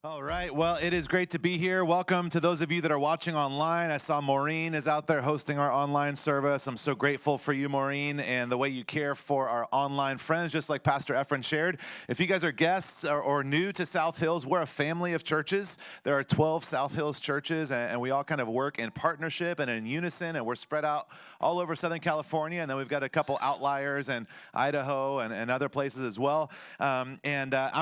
All right. Well, it is great to be here. Welcome to those of you that are watching online. I saw Maureen is out there hosting our online service. I'm so grateful for you, Maureen, and the way you care for our online friends, just like Pastor Efren shared. If you guys are guests or new to South Hills, we're a family of churches. There are 12 South Hills churches, and we all kind of work in partnership and in unison, and we're spread out all over Southern California, and then we've got a couple outliers in Idaho and other places as well. I'm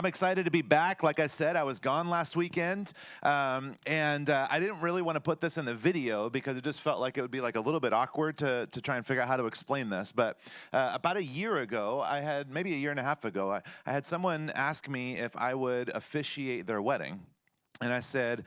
excited to be back. Like I said, I was gone last weekend, and I didn't really want to put this in the video because it just felt like it would be like a little bit awkward to try and figure out how to explain this. But about a year ago, maybe a year and a half ago, I had someone ask me if I would officiate their wedding. And I said,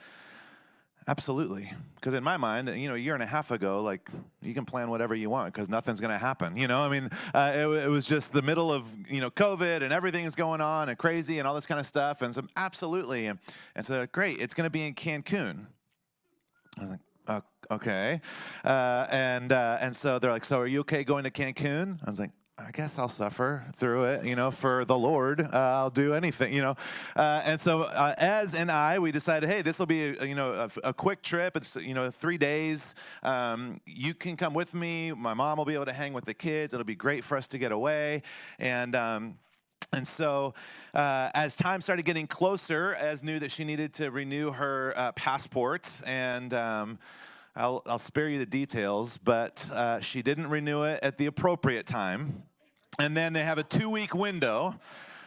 absolutely. Because in my mind, a year and a half ago, like, you can plan whatever you want because nothing's going to happen. It was just the middle of, COVID and everything's going on and crazy and all this kind of stuff. And so absolutely. And so great, it's going to be in Cancun. I was like, okay. And so they're like, so are you okay going to Cancun? I was like, I guess I'll suffer through it, for the Lord. I'll do anything, And so Ez and I, we decided, hey, this will be, a quick trip. It's, 3 days. You can come with me. My mom will be able to hang with the kids. It'll be great for us to get away. And so as time started getting closer, Ez knew that she needed to renew her passport. And I'll spare you the details, but she didn't renew it at the appropriate time. And then they have a 2-week window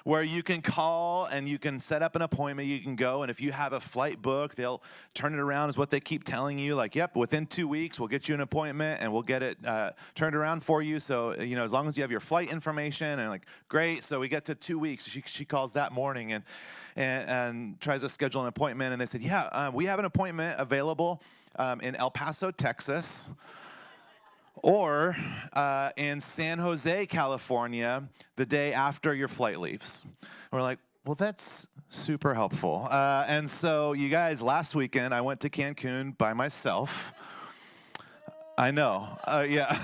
where you can call and you can set up an appointment. You can go, and if you have a flight book, they'll turn it around, is what they keep telling you. Like, yep, within 2 weeks, we'll get you an appointment and we'll get it turned around for you. So, as long as you have your flight information, and like, great. So we get to 2 weeks. She calls that morning and tries to schedule an appointment. And they said, yeah, we have an appointment available in El Paso, Texas, or in San Jose, California, the day after your flight leaves. And we're like, well, that's super helpful. And so, you guys, last weekend, I went to Cancun by myself. I know, yeah.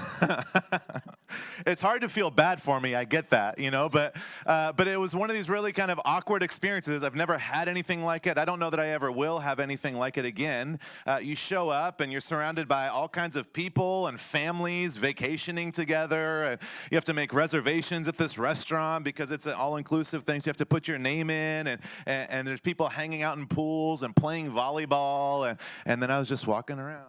It's hard to feel bad for me, I get that, but it was one of these really kind of awkward experiences. I've never had anything like it. I don't know that I ever will have anything like it again. You show up and you're surrounded by all kinds of people and families vacationing together, and you have to make reservations at this restaurant because it's an all-inclusive thing, so you have to put your name in, and there's people hanging out in pools and playing volleyball, and then I was just walking around.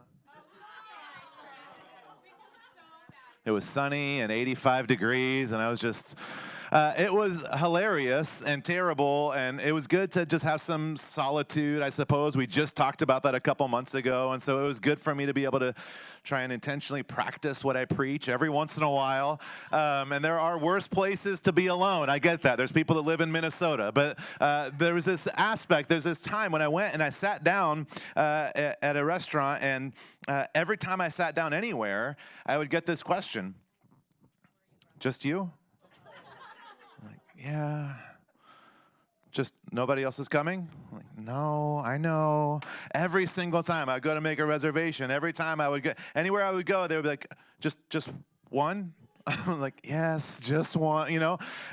It was sunny and 85 degrees, and I was just, it was hilarious and terrible, and it was good to just have some solitude, I suppose. We just talked about that a couple months ago, and so it was good for me to be able to try and intentionally practice what I preach every once in a while. And there are worse places to be alone. I get that. There's people that live in Minnesota. But there was this aspect, there's this time when I went and I sat down at a restaurant, and every time I sat down anywhere, I would get this question: just you? I'm like, yeah. Just nobody else is coming? I'm like, no, I know. Every single time I would go to make a reservation, every time I would go, anywhere I would go, they would be like, just one? I was like, yes, just one,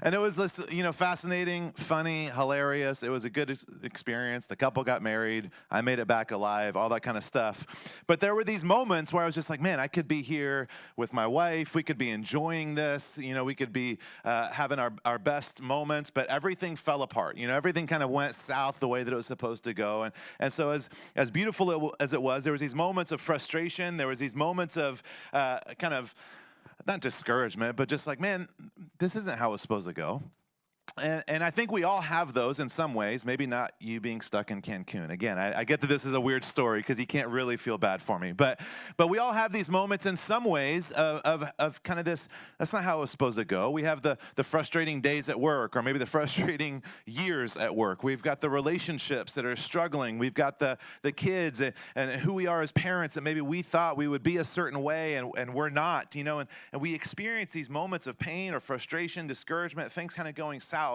And it was this, fascinating, funny, hilarious. It was a good experience. The couple got married. I made it back alive, all that kind of stuff. But there were these moments where I was just like, man, I could be here with my wife. We could be enjoying this. We could be having our best moments. But everything fell apart. Everything kind of went south the way that it was supposed to go. And so as beautiful as it was, there was these moments of frustration. There was these moments of kind of, not discouragement, but just like, man, this isn't how it's supposed to go. And I think we all have those in some ways, maybe not you being stuck in Cancun. Again, I get that this is a weird story because you can't really feel bad for me. But we all have these moments in some ways of kind of this, that's not how it was supposed to go. We have the frustrating days at work, or maybe the frustrating years at work. We've got the relationships that are struggling. We've got the kids and who we are as parents, that maybe we thought we would be a certain way and we're not, and we experience these moments of pain or frustration, discouragement, things kind of going south.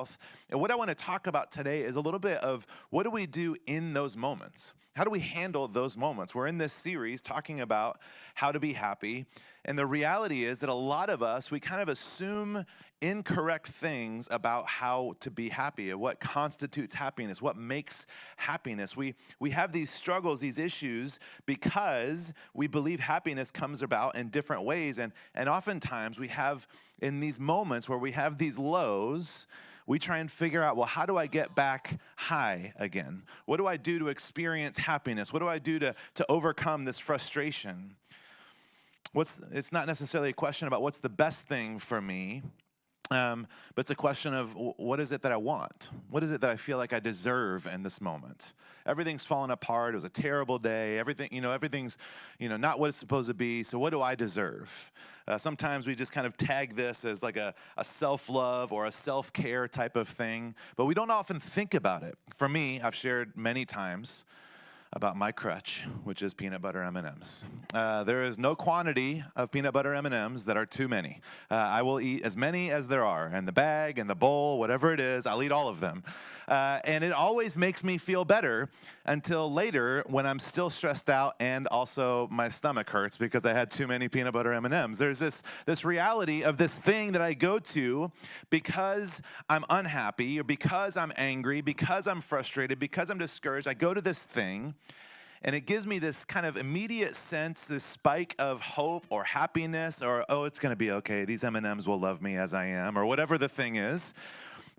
And what I want to talk about today is a little bit of what do we do in those moments? How do we handle those moments? We're in this series talking about how to be happy. And the reality is that a lot of us, we kind of assume incorrect things about how to be happy, what constitutes happiness, what makes happiness. We have these struggles, these issues, because we believe happiness comes about in different ways. And oftentimes we have, in these moments where we have these lows, we try and figure out, well, how do I get back high again? What do I do to experience happiness? What do I do to overcome this frustration? It's not necessarily a question about what's the best thing for me, but it's a question of what is it that I want? What is it that I feel like I deserve in this moment? Everything's fallen apart. It was a terrible day. Everything's, not what it's supposed to be. So what do I deserve? Sometimes we just kind of tag this as like a self-love or a self-care type of thing, but we don't often think about it. For me, I've shared many times about my crutch, which is peanut butter M&Ms. There is no quantity of peanut butter M&Ms that are too many. I will eat as many as there are, in the bag, in the bowl, whatever it is, I'll eat all of them. And it always makes me feel better until later when I'm still stressed out and also my stomach hurts because I had too many peanut butter M&Ms. There's this reality of this thing that I go to because I'm unhappy or because I'm angry, because I'm frustrated, because I'm discouraged. I go to this thing and it gives me this kind of immediate sense, this spike of hope or happiness or, oh, it's going to be okay. These M&Ms will love me as I am or whatever the thing is.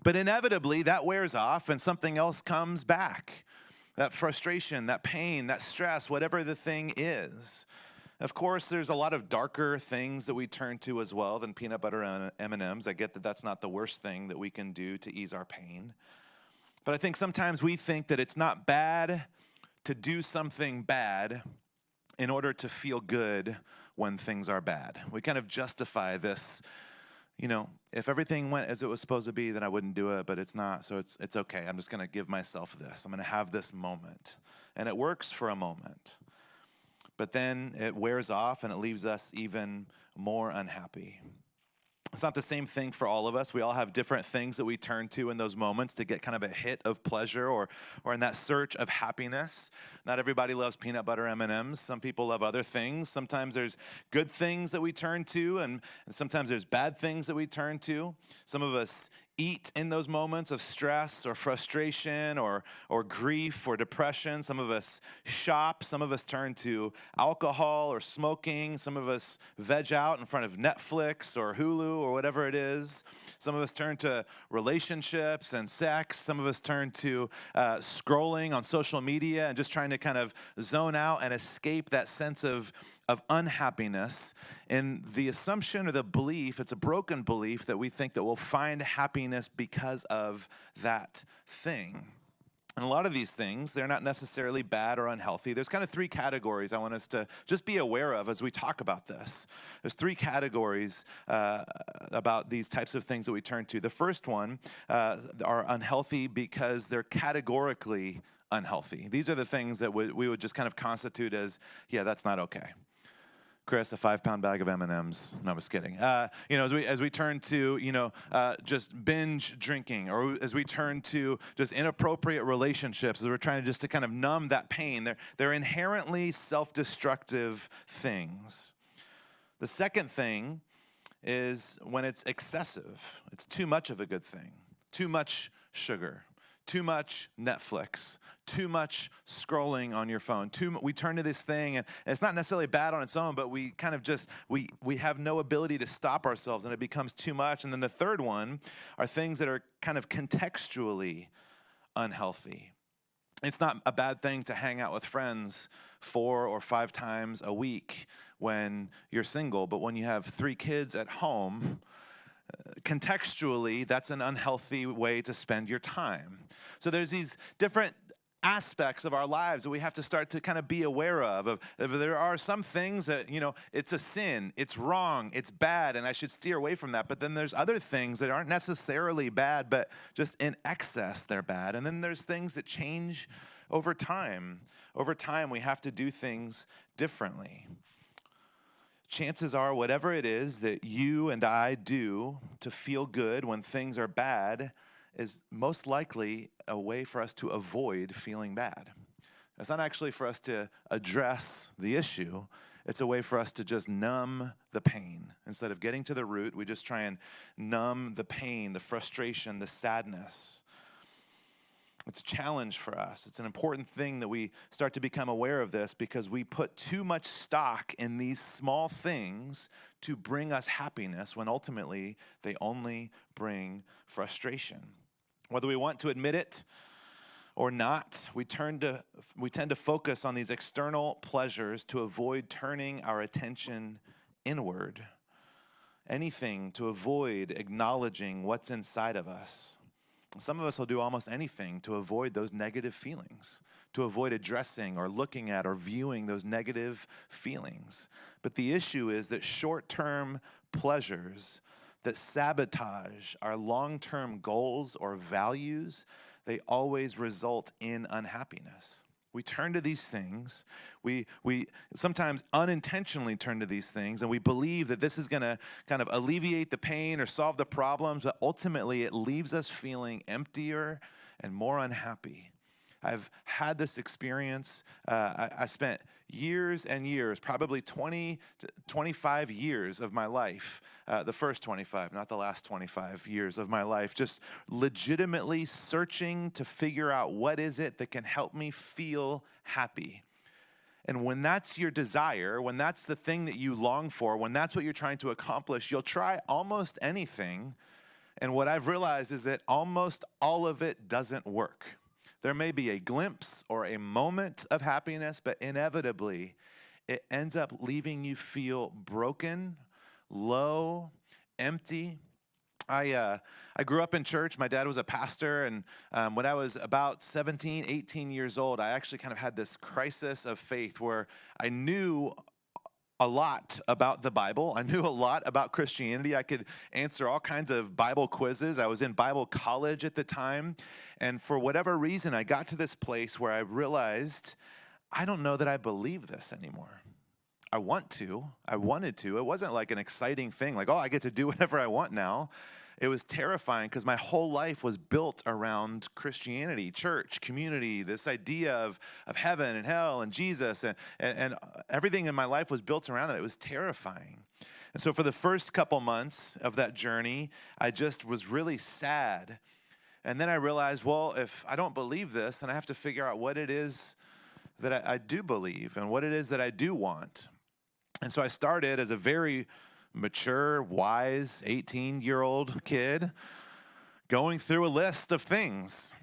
But inevitably that wears off and something else comes back. That frustration, that pain, that stress, whatever the thing is. Of course, there's a lot of darker things that we turn to as well than peanut butter M&Ms. I get that that's not the worst thing that we can do to ease our pain. But I think sometimes we think that it's not bad to do something bad in order to feel good when things are bad. We kind of justify this, if everything went as it was supposed to be, then I wouldn't do it, but it's not, so it's okay. I'm just going to give myself this. I'm going to have this moment. And it works for a moment. But then it wears off and it leaves us even more unhappy. It's not the same thing for all of us. We all have different things that we turn to in those moments to get kind of a hit of pleasure or in that search of happiness. Not everybody loves peanut butter M&Ms. Some people love other things. Sometimes there's good things that we turn to, and sometimes there's bad things that we turn to. Some of us eat in those moments of stress or frustration or grief or depression. Some of us shop. Some of us turn to alcohol or smoking. Some of us veg out in front of Netflix or Hulu or whatever it is. Some of us turn to relationships and sex. Some of us turn to scrolling on social media and just trying to kind of zone out and escape that sense of unhappiness, and the assumption or the belief, it's a broken belief that we think that we'll find happiness because of that thing. And a lot of these things, they're not necessarily bad or unhealthy. There's kind of three categories I want us to just be aware of as we talk about this. There's three categories about these types of things that we turn to. The first one are unhealthy because they're categorically unhealthy. These are the things that we would just kind of constitute as, yeah, that's not okay. Chris, a 5-pound bag of M&Ms. No, I'm just kidding. As we turn to, just binge drinking, or as we turn to just inappropriate relationships, as we're trying to kind of numb that pain, they're inherently self-destructive things. The second thing is when it's excessive. It's too much of a good thing. Too much sugar. Too much Netflix, too much scrolling on your phone. We turn to this thing, and it's not necessarily bad on its own, but we kind of just, we have no ability to stop ourselves, and it becomes too much. And then the third one are things that are kind of contextually unhealthy. It's not a bad thing to hang out with friends 4 or 5 times a week when you're single, but when you have 3 kids at home, contextually, that's an unhealthy way to spend your time. So there's these different aspects of our lives that we have to start to kind of be aware of. There are some things that, it's a sin, it's wrong, it's bad, and I should steer away from that. But then there's other things that aren't necessarily bad, but just in excess they're bad. And then there's things that change over time. Over time, we have to do things differently. Chances are whatever it is that you and I do to feel good when things are bad is most likely a way for us to avoid feeling bad. It's not actually for us to address the issue. It's a way for us to just numb the pain. Instead of getting to the root, we just try and numb the pain, the frustration, the sadness. It's a challenge for us. It's an important thing that we start to become aware of this because we put too much stock in these small things to bring us happiness when ultimately they only bring frustration. Whether we want to admit it or not, we tend to focus on these external pleasures to avoid turning our attention inward. Anything to avoid acknowledging what's inside of us. Some of us will do almost anything to avoid those negative feelings, to avoid addressing or looking at or viewing those negative feelings. But the issue is that short-term pleasures that sabotage our long-term goals or values, they always result in unhappiness. We turn to these things, we sometimes unintentionally turn to these things, and we believe that this is going to kind of alleviate the pain or solve the problems, but ultimately it leaves us feeling emptier and more unhappy. I've had this experience. I spent years and years, probably 20 to 25 years of my life, the first 25, not the last 25 years of my life, just legitimately searching to figure out what is it that can help me feel happy. And when that's your desire, when that's the thing that you long for, when that's what you're trying to accomplish, you'll try almost anything. And what I've realized is that almost all of it doesn't work. There may be a glimpse or a moment of happiness, but inevitably, it ends up leaving you feel broken, low, empty. I grew up in church. My dad was a pastor, and when I was about 17, 18 years old, I actually kind of had this crisis of faith where I knew a lot about the Bible. I knew a lot about Christianity. I could answer all kinds of Bible quizzes. I was in Bible college at the time. And for whatever reason, I got to this place where I realized, I don't know that I believe this anymore. I wanted to. It wasn't like an exciting thing, like, oh, I get to do whatever I want now. It was terrifying because my whole life was built around Christianity, church, community, this idea of heaven and hell and Jesus, and everything in my life was built around it. It was terrifying. And so for the first couple months of that journey, I just was really sad. And then I realized, well, if I don't believe this, then I have to figure out what it is that I do believe and what it is that I do want. And so I started as a very mature, wise 18-year-old kid going through a list of things.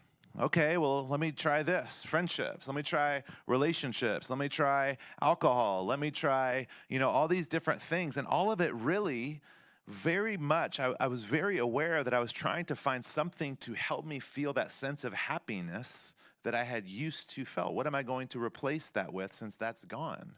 Okay, well, let me try this. Friendships. Let me try relationships. Let me try alcohol. Let me try, all these different things. And all of it really, very much, I was very aware that I was trying to find something to help me feel that sense of happiness that I had used to felt. What am I going to replace that with since that's gone?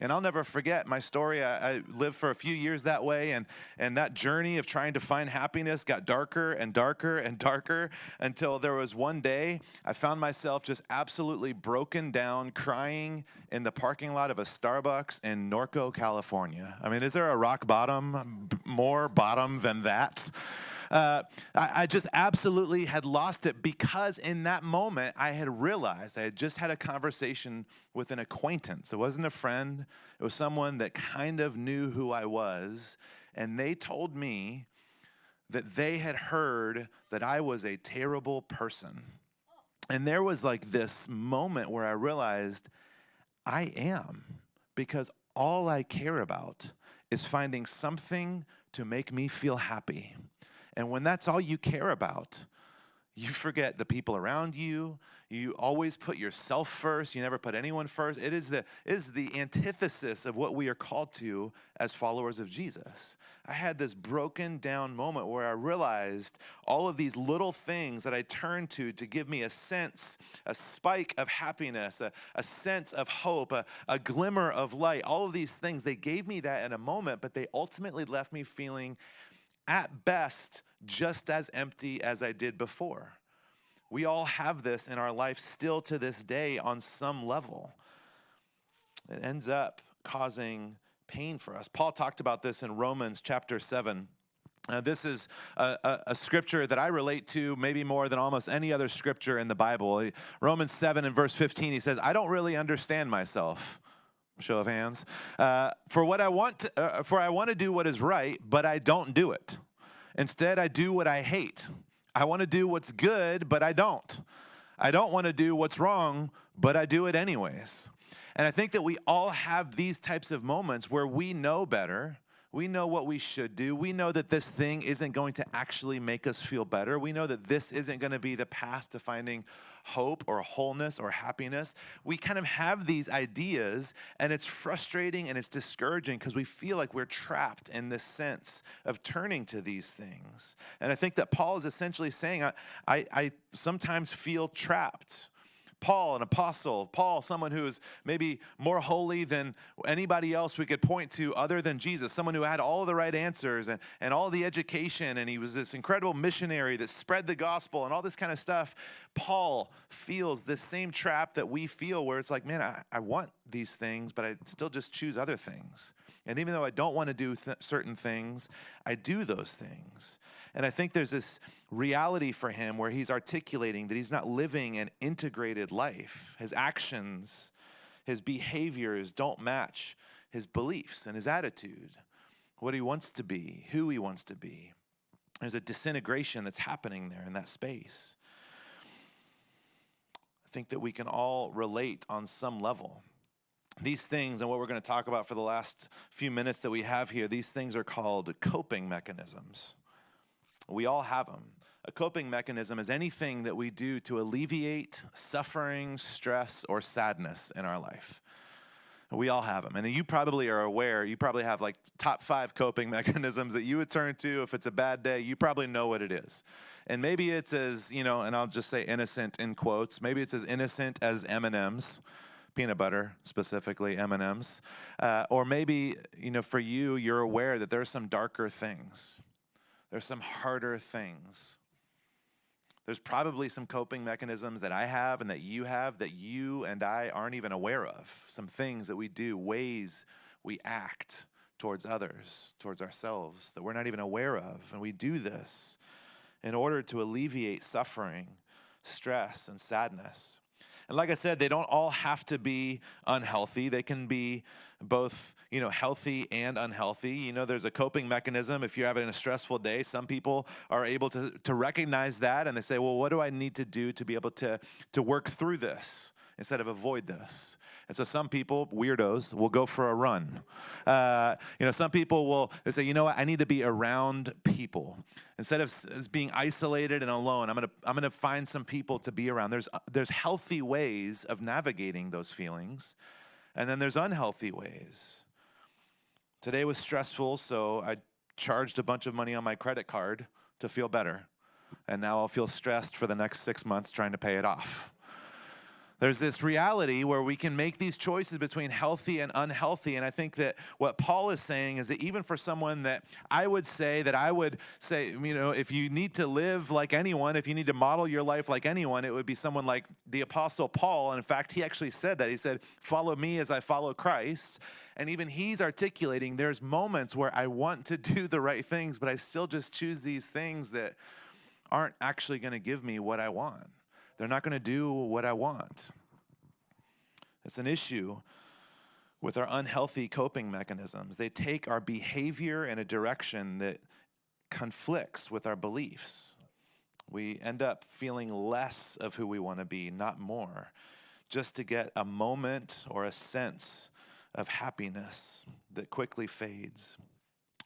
And I'll never forget my story. I lived for a few years that way, and that journey of trying to find happiness got darker and darker and darker until there was one day I found myself just absolutely broken down, crying in the parking lot of a Starbucks in Norco, California. I mean, is there a rock bottom, more bottom than that? I just absolutely had lost it because in that moment I had realized I had just had a conversation with an acquaintance. It wasn't a friend. It was someone that kind of knew who I was. And they told me that they had heard that I was a terrible person. And there was like this moment where I realized I am, because all I care about is finding something to make me feel happy. And when that's all you care about, you forget the people around you. You always put yourself first. You never put anyone first. It is the antithesis of what we are called to as followers of Jesus. I had this broken down moment where I realized all of these little things that I turned to give me a sense, a spike of happiness, a sense of hope, a glimmer of light. All of these things, they gave me that in a moment, but they ultimately left me feeling at best just as empty as I did before. We all have this in our life still to this day on some level. It ends up causing pain for us. Paul talked about this in Romans chapter 7. This is a scripture that I relate to maybe more than almost any other scripture in the Bible. Romans 7 and verse 15, he says, I don't really understand myself. Show of hands. For I want to do what is right, but I don't do it. Instead, I do what I hate. I want to do what's good, but I don't. I don't want to do what's wrong, but I do it anyways. And I think that we all have these types of moments where we know better. We know what we should do. We know that this thing isn't going to actually make us feel better. We know that this isn't going to be the path to finding hope or wholeness or happiness. We kind of have these ideas, and it's frustrating and it's discouraging because we feel like we're trapped in this sense of turning to these things. And I think that Paul is essentially saying, I sometimes feel trapped. Paul, an apostle, Paul, someone who is maybe more holy than anybody else we could point to other than Jesus, someone who had all the right answers and all the education, and he was this incredible missionary that spread the gospel and all this kind of stuff. Paul feels this same trap that we feel where it's like, man, I want these things, but I still just choose other things. And even though I don't want to do certain things, I do those things. And I think there's this reality for him where he's articulating that he's not living an integrated life. His actions, his behaviors don't match his beliefs and his attitude, what he wants to be, who he wants to be. There's a disintegration that's happening there in that space. I think that we can all relate on some level. These things, and what we're going to talk about for the last few minutes that we have here, these things are called coping mechanisms. We all have them. A coping mechanism is anything that we do to alleviate suffering, stress, or sadness in our life. We all have them. And you probably are aware, you probably have like top 5 coping mechanisms that you would turn to if it's a bad day. You probably know what it is. And maybe it's as, and I'll just say innocent in quotes, maybe it's as innocent as M&Ms. Peanut butter, specifically M&Ms. Or maybe, for you, you're aware that there's some darker things. There's some harder things. There's probably some coping mechanisms that I have and that you have that you and I aren't even aware of. Some things that we do, ways we act towards others, towards ourselves, that we're not even aware of. And we do this in order to alleviate suffering, stress, and sadness. And like I said, they don't all have to be unhealthy. They can be both, healthy and unhealthy. There's a coping mechanism. If you're having a stressful day, some people are able to recognize that, and they say, well, what do I need to do to be able to work through this instead of avoid this? And so some people, weirdos, will go for a run. Some people they say, what, I need to be around people. Instead of being isolated and alone, I'm gonna find some people to be around. There's healthy ways of navigating those feelings, and then there's unhealthy ways. Today was stressful, so I charged a bunch of money on my credit card to feel better, and now I'll feel stressed for the next 6 months trying to pay it off. There's this reality where we can make these choices between healthy and unhealthy. And I think that what Paul is saying is that even for someone that I would say, if you need to live like anyone, if you need to model your life like anyone, it would be someone like the Apostle Paul. And in fact, he actually said that. He said, follow me as I follow Christ. And even he's articulating there's moments where I want to do the right things, but I still just choose these things that aren't actually going to give me what I want. They're not going to do what I want. It's an issue with our unhealthy coping mechanisms. They take our behavior in a direction that conflicts with our beliefs. We end up feeling less of who we want to be, not more, just to get a moment or a sense of happiness that quickly fades.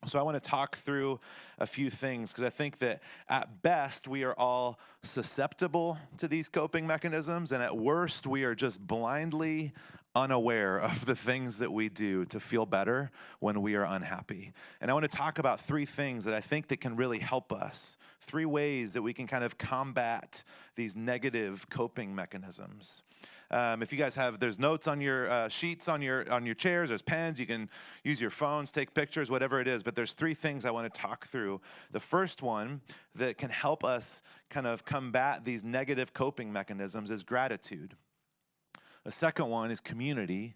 So I want to talk through a few things because I think that at best we are all susceptible to these coping mechanisms, and at worst we are just blindly unaware of the things that we do to feel better when we are unhappy. And I want to talk about 3 things that I think that can really help us, 3 ways that we can kind of combat these negative coping mechanisms. If you guys there's notes on your sheets on your chairs, there's pens, you can use your phones, take pictures, whatever it is, but there's 3 things I want to talk through. The first one that can help us kind of combat these negative coping mechanisms is gratitude. The second one is community.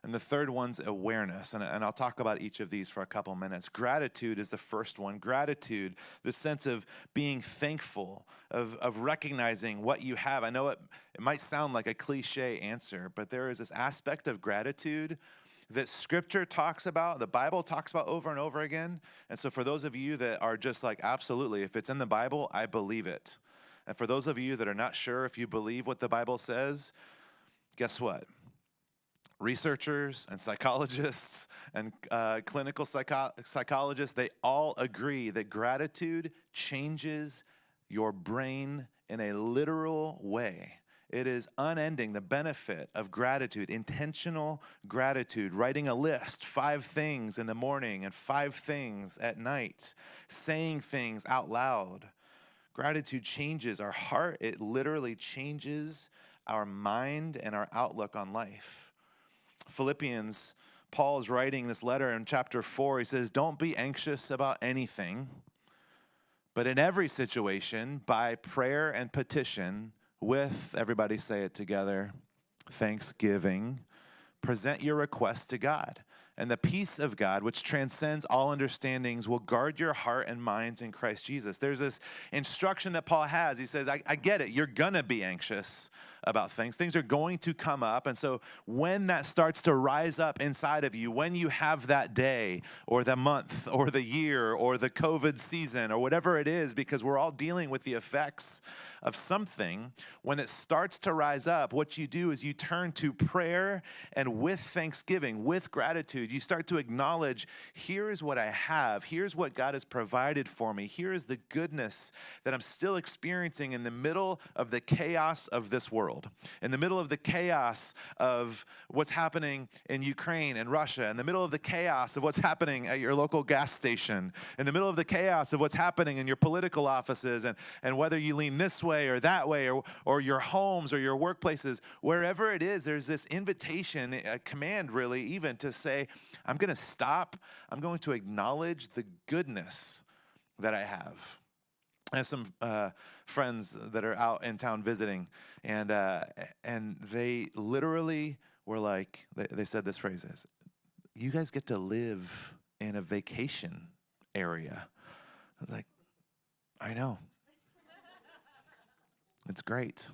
And the third one's awareness. And I'll talk about each of these for a couple minutes. Gratitude is the first one. Gratitude, the sense of being thankful, of recognizing what you have. I know it might sound like a cliche answer, but there is this aspect of gratitude that Scripture talks about, the Bible talks about over and over again. And so for those of you that are just like, absolutely, if it's in the Bible, I believe it. And for those of you that are not sure if you believe what the Bible says, guess what? Researchers and psychologists and clinical psychologists, they all agree that gratitude changes your brain in a literal way. It is unending, the benefit of gratitude, intentional gratitude, writing a list, 5 things in the morning and 5 things at night, saying things out loud. Gratitude changes our heart. It literally changes our mind and our outlook on life. Philippians, Paul is writing this letter in chapter 4. He says, don't be anxious about anything, but in every situation, by prayer and petition, with, everybody say it together, thanksgiving, present your requests to God. And the peace of God, which transcends all understandings, will guard your heart and minds in Christ Jesus. There's this instruction that Paul has. He says, I get it. You're going to be anxious about things. Things are going to come up. And so when that starts to rise up inside of you, when you have that day or the month or the year or the COVID season or whatever it is, because we're all dealing with the effects of something, when it starts to rise up, what you do is you turn to prayer, and with thanksgiving, with gratitude, you start to acknowledge, here is what I have. Here's what God has provided for me. Here is the goodness that I'm still experiencing in the middle of the chaos of this world, in the middle of the chaos of what's happening in Ukraine and Russia, in the middle of the chaos of what's happening at your local gas station, in the middle of the chaos of what's happening in your political offices, and whether you lean this way or that way, or your homes or your workplaces, wherever it is, there's this invitation, a command really even, to say, I'm going to stop. I'm going to acknowledge the goodness that I have. I have some friends that are out in town visiting, and they literally were like, they said this phrase is, you guys get to live in a vacation area. I was like, I know. It's great.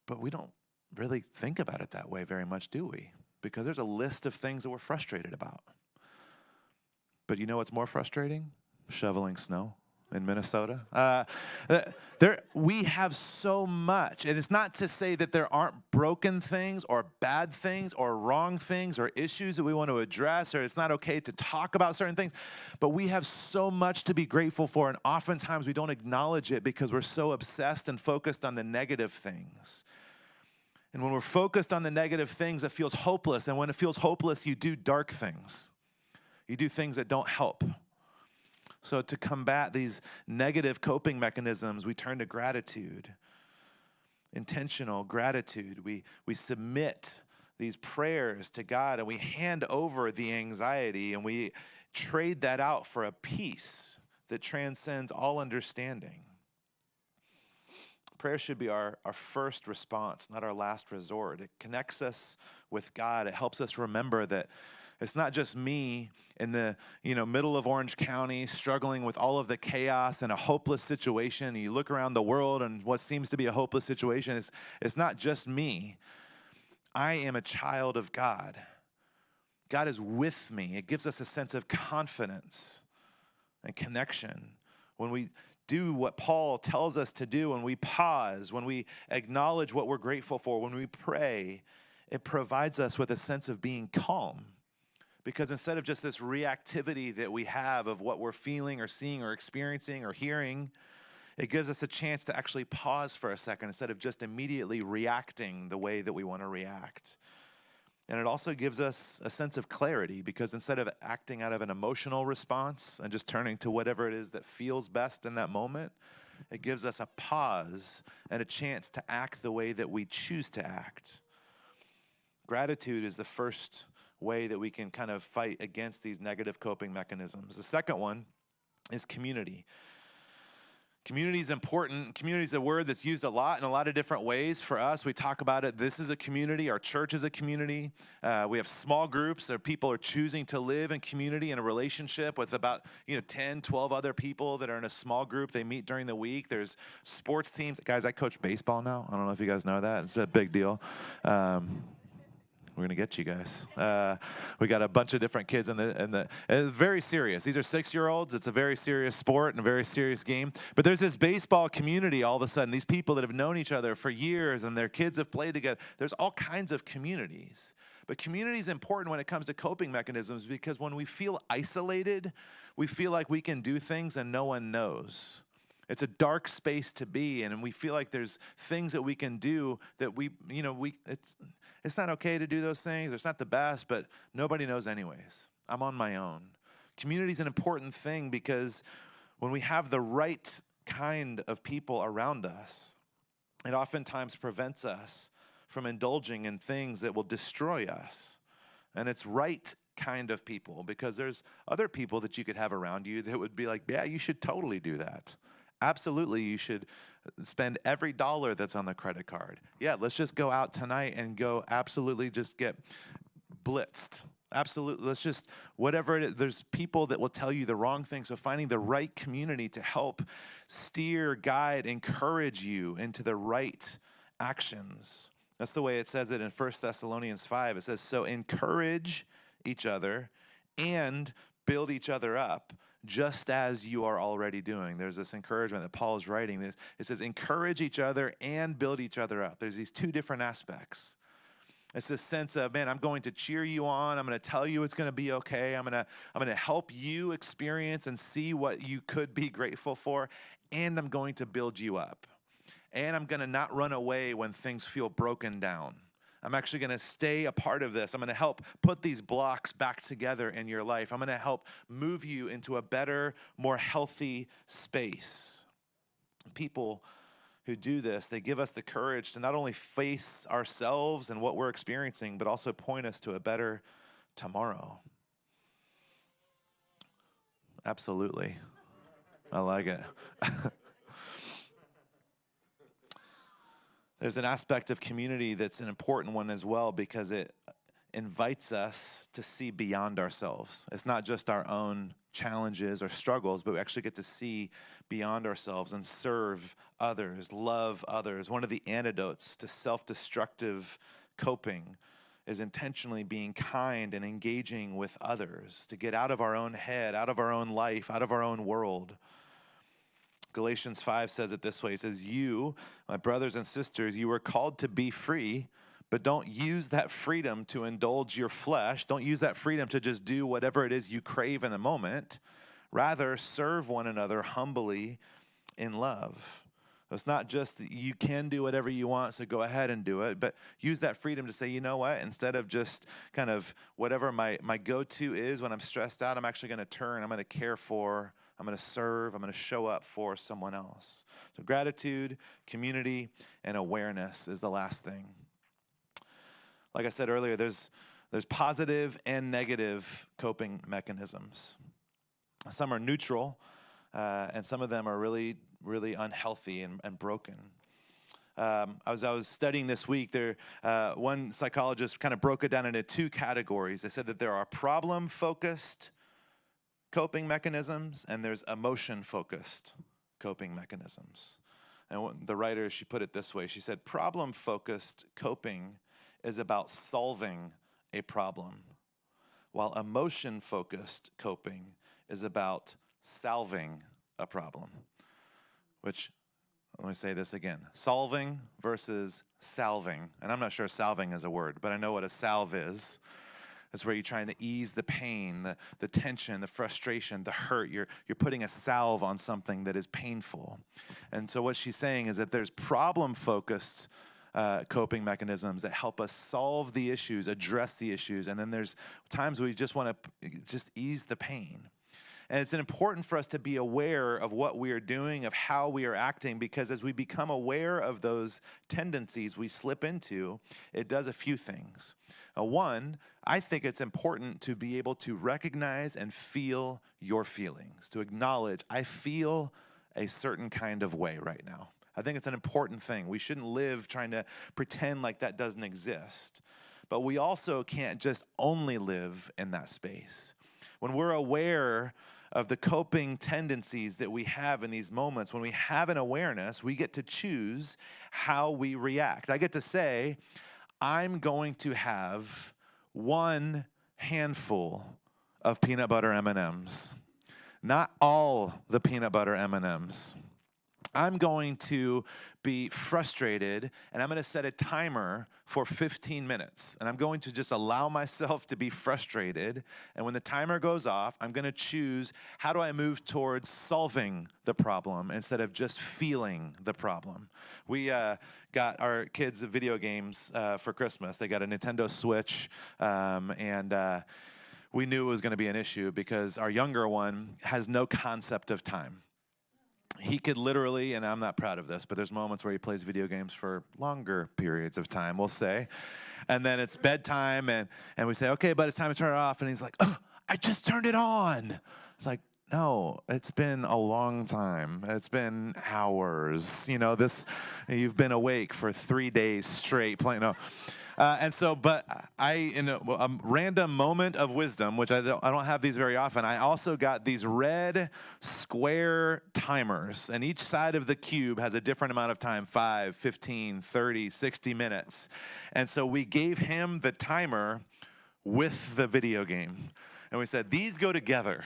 But we don't really think about it that way very much, do we? Because there's a list of things that we're frustrated about. But you know what's more frustrating? Shoveling snow in Minnesota. We have so much. And it's not to say that there aren't broken things or bad things or wrong things or issues that we want to address, or it's not okay to talk about certain things. But we have so much to be grateful for, and oftentimes we don't acknowledge it because we're so obsessed and focused on the negative things. And when we're focused on the negative things, it feels hopeless. And when it feels hopeless, you do dark things. You do things that don't help. So to combat these negative coping mechanisms, we turn to gratitude, intentional gratitude. We submit these prayers to God, and we hand over the anxiety, and we trade that out for a peace that transcends all understanding. Prayer should be our first response, not our last resort. It connects us with God. It helps us remember that it's not just me in the middle of Orange County struggling with all of the chaos and a hopeless situation. You look around the world and what seems to be a hopeless situation. It's not just me. I am a child of God. God is with me. It gives us a sense of confidence and connection when we do what Paul tells us to do, when we pause, when we acknowledge what we're grateful for, when we pray. It provides us with a sense of being calm. Because instead of just this reactivity that we have of what we're feeling or seeing or experiencing or hearing, it gives us a chance to actually pause for a second instead of just immediately reacting the way that we want to react. And it also gives us a sense of clarity, because instead of acting out of an emotional response and just turning to whatever it is that feels best in that moment, it gives us a pause and a chance to act the way that we choose to act. Gratitude is the first way that we can kind of fight against these negative coping mechanisms. The second one is community. Community is important. Community is a word that's used a lot in a lot of different ways for us. We talk about it. This is a community. Our church is a community. We have small groups where people are choosing to live in community in a relationship with about 10, 12 other people that are in a small group. They meet during the week. There's sports teams. Guys, I coach baseball now. I don't know if you guys know that. It's a big deal. We're going to get you guys. We got a bunch of different kids and it's very serious. These are 6-year-olds. It's a very serious sport and a very serious game. But there's this baseball community all of a sudden. These people that have known each other for years and their kids have played together. There's all kinds of communities. But community is important when it comes to coping mechanisms because when we feel isolated, we feel like we can do things and no one knows. It's a dark space to be in, and we feel like there's things that we can do that it's not okay to do those things. It's not the best, but nobody knows anyways. I'm on my own. Community is an important thing because when we have the right kind of people around us, it oftentimes prevents us from indulging in things that will destroy us. And it's right kind of people because there's other people that you could have around you that would be like, yeah, you should totally do that. Absolutely, you should spend every dollar that's on the credit card. Yeah, let's just go out tonight and go absolutely just get blitzed. Absolutely, let's just, whatever it is, there's people that will tell you the wrong thing. So finding the right community to help steer, guide, encourage you into the right actions. That's the way it says it in 1 Thessalonians 5. It says, so encourage each other and build each other up, just as you are already doing. There's this encouragement that Paul is writing. It says, encourage each other and build each other up. There's these two different aspects. It's this sense of, man, I'm going to cheer you on. I'm going to tell you it's going to be okay. I'm going to help you experience and see what you could be grateful for, and I'm going to build you up. And I'm going to not run away when things feel broken down. I'm actually going to stay a part of this. I'm going to help put these blocks back together in your life. I'm going to help move you into a better, more healthy space. People who do this, they give us the courage to not only face ourselves and what we're experiencing, but also point us to a better tomorrow. Absolutely. I like it. There's an aspect of community that's an important one as well because it invites us to see beyond ourselves. It's not just our own challenges or struggles, but we actually get to see beyond ourselves and serve others, love others. One of the antidotes to self-destructive coping is intentionally being kind and engaging with others to get out of our own head, out of our own life, out of our own world. Galatians 5 says it this way. It says, you, my brothers and sisters, you were called to be free, but don't use that freedom to indulge your flesh. Don't use that freedom to just do whatever it is you crave in the moment. Rather, serve one another humbly in love. It's not just that you can do whatever you want, so go ahead and do it, but use that freedom to say, you know what, instead of just kind of whatever my go-to is when I'm stressed out, I'm actually going to turn, I'm going to care for, I'm going to serve, I'm going to show up for someone else. So gratitude, community, and awareness is the last thing. Like I said earlier, there's positive and negative coping mechanisms. Some are neutral, and some of them are really, really unhealthy and broken. I was studying this week. One psychologist kind of broke it down into two categories. They said that there are problem-focused coping mechanisms, and there's emotion-focused coping mechanisms. And the writer, she put it this way. She said, problem-focused coping is about solving a problem, while emotion-focused coping is about salving a problem. Which, let me say this again. Solving versus salving. And I'm not sure salving is a word, but I know what a salve is. It's where you're trying to ease the pain, the tension, the frustration, the hurt. You're putting a salve on something that is painful. And so what she's saying is that there's problem-focused coping mechanisms that help us solve the issues, address the issues, and then there's times we just want to just ease the pain. And it's important for us to be aware of what we are doing, of how we are acting, because as we become aware of those tendencies we slip into, it does a few things. One, I think it's important to be able to recognize and feel your feelings, to acknowledge, I feel a certain kind of way right now. I think it's an important thing. We shouldn't live trying to pretend like that doesn't exist. But we also can't just only live in that space. When we're aware of the coping tendencies that we have in these moments, when we have an awareness, we get to choose how we react. I get to say, I'm going to have one handful of peanut butter M&Ms, not all the peanut butter M&Ms. I'm going to be frustrated, and I'm going to set a timer for 15 minutes. And I'm going to just allow myself to be frustrated. And when the timer goes off, I'm going to choose, how do I move towards solving the problem instead of just feeling the problem? We got our kids video games for Christmas. They got a Nintendo Switch, and we knew it was going to be an issue because our younger one has no concept of time. He could literally, and I'm not proud of this, but there's moments where he plays video games for longer periods of time, we'll say. And then it's bedtime, and we say, okay, but it's time to turn it off. And he's like, oh, I just turned it on. It's like, no, it's been a long time. It's been hours. You've been awake for 3 days straight playing. No. But in a random moment of wisdom, which I don't have these very often, I also got these red square timers, and each side of the cube has a different amount of time, 5, 15, 30, 60 minutes. And so we gave him the timer with the video game. And we said, these go together.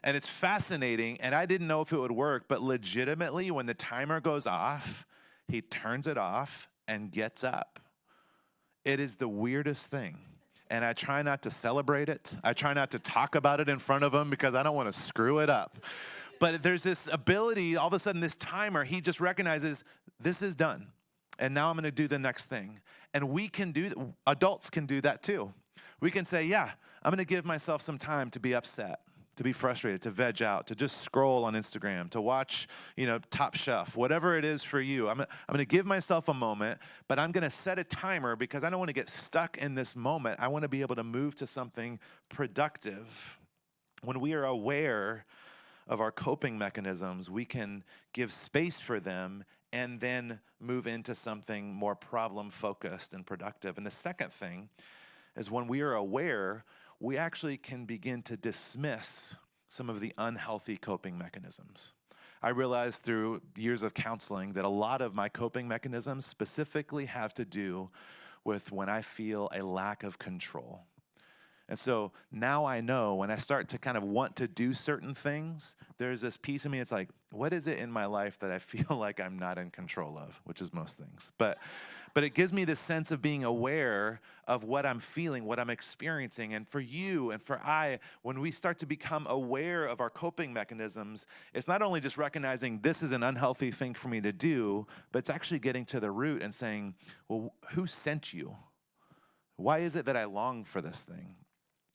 And it's fascinating, and I didn't know if it would work, but legitimately, when the timer goes off, he turns it off and gets up. It is the weirdest thing, and I try not to celebrate it. I try not to talk about it in front of him because I don't want to screw it up. But there's this ability, all of a sudden this timer, he just recognizes this is done, and now I'm going to do the next thing. And we can do, adults can do that too. We can say, yeah, I'm going to give myself some time to be upset, to be frustrated, to veg out, to just scroll on Instagram, to watch, Top Chef, whatever it is for you. I'm going to give myself a moment, but I'm going to set a timer because I don't want to get stuck in this moment. I want to be able to move to something productive. When we are aware of our coping mechanisms, we can give space for them and then move into something more problem-focused and productive. And the second thing is when we are aware, we actually can begin to dismiss some of the unhealthy coping mechanisms. I realized through years of counseling that a lot of my coping mechanisms specifically have to do with when I feel a lack of control. And so now I know when I start to kind of want to do certain things, there's this piece of me, it's like, what is it in my life that I feel like I'm not in control of, which is most things. But it gives me this sense of being aware of what I'm feeling, what I'm experiencing. And for you and for I, when we start to become aware of our coping mechanisms, it's not only just recognizing this is an unhealthy thing for me to do, but it's actually getting to the root and saying, well, who sent you? Why is it that I long for this thing?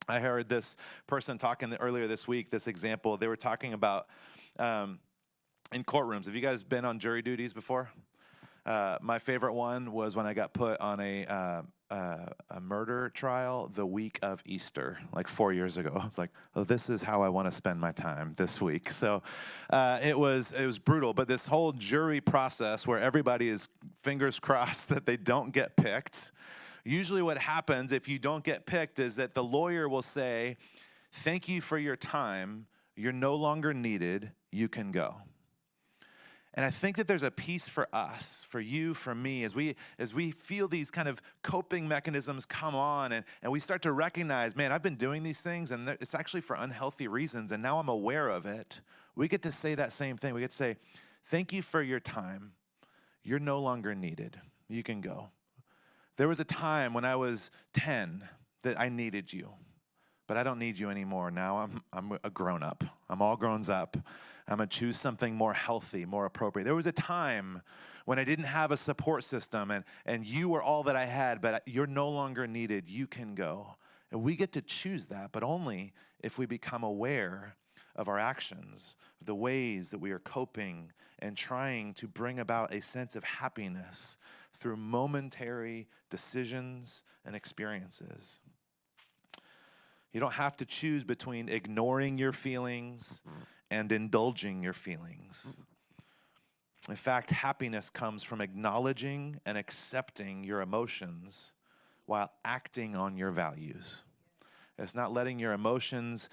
I heard this person talking earlier this week, this example. They were talking about in courtrooms. Have you guys been on jury duties before? My favorite one was when I got put on a murder trial the week of Easter, like 4 years ago. I was like, oh, this is how I want to spend my time this week. So it was brutal. But this whole jury process where everybody is fingers crossed that they don't get picked. Usually what happens if you don't get picked is that the lawyer will say, thank you for your time. You're no longer needed. You can go. And I think that there's a piece for us, for you, for me, as we feel these kind of coping mechanisms come on and we start to recognize, man, I've been doing these things and it's actually for unhealthy reasons and now I'm aware of it. We get to say that same thing. We get to say, thank you for your time. You're no longer needed. You can go. There was a time when I was 10 that I needed you, but I don't need you anymore. Now I'm a grown up. I'm all grown up. I'm going to choose something more healthy, more appropriate. There was a time when I didn't have a support system and you were all that I had, but you're no longer needed. You can go. And we get to choose that, but only if we become aware of our actions, the ways that we are coping and trying to bring about a sense of happiness through momentary decisions and experiences. You don't have to choose between ignoring your feelings and indulging your feelings. In fact, happiness comes from acknowledging and accepting your emotions while acting on your values. It's not letting your emotions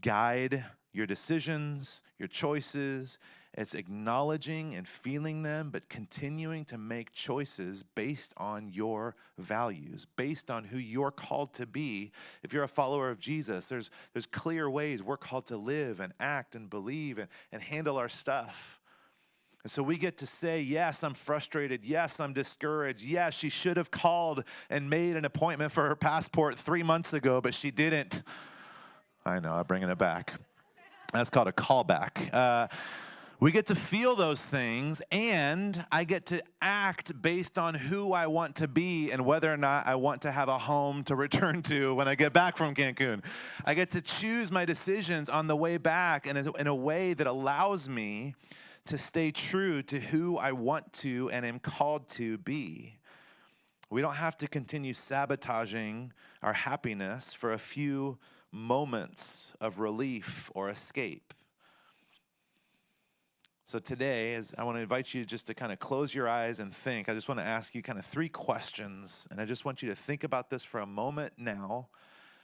guide your decisions, your choices. It's acknowledging and feeling them, but continuing to make choices based on your values, based on who you're called to be. If you're a follower of Jesus, there's clear ways we're called to live and act and believe and handle our stuff. And so we get to say, yes, I'm frustrated. Yes, I'm discouraged. Yes, she should have called and made an appointment for her passport 3 months ago, but she didn't. I know, I'm bringing it back. That's called a callback. We get to feel those things, and I get to act based on who I want to be and whether or not I want to have a home to return to when I get back from Cancun. I get to choose my decisions on the way back in a way that allows me to stay true to who I want to and am called to be. We don't have to continue sabotaging our happiness for a few moments of relief or escape. So today, I want to invite you just to kind of close your eyes and think. I just want to ask you kind of 3 questions, and I just want you to think about this for a moment now,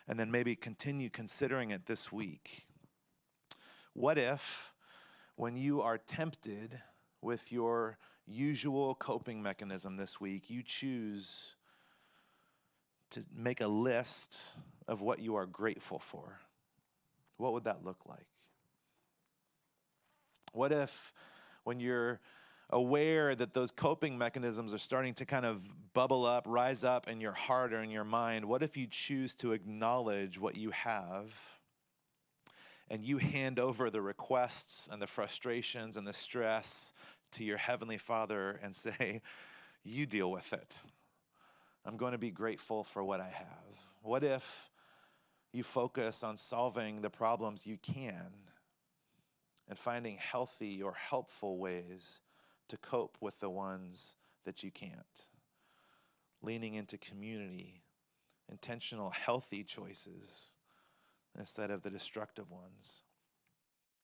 and then maybe continue considering it this week. What if, when you are tempted with your usual coping mechanism this week, you choose to make a list of what you are grateful for? What would that look like? What if, when you're aware that those coping mechanisms are starting to kind of bubble up, rise up in your heart or in your mind, what if you choose to acknowledge what you have and you hand over the requests and the frustrations and the stress to your Heavenly Father and say, you deal with it. I'm going to be grateful for what I have. What if you focus on solving the problems you can and finding healthy or helpful ways to cope with the ones that you can't? Leaning into community, intentional, healthy choices instead of the destructive ones.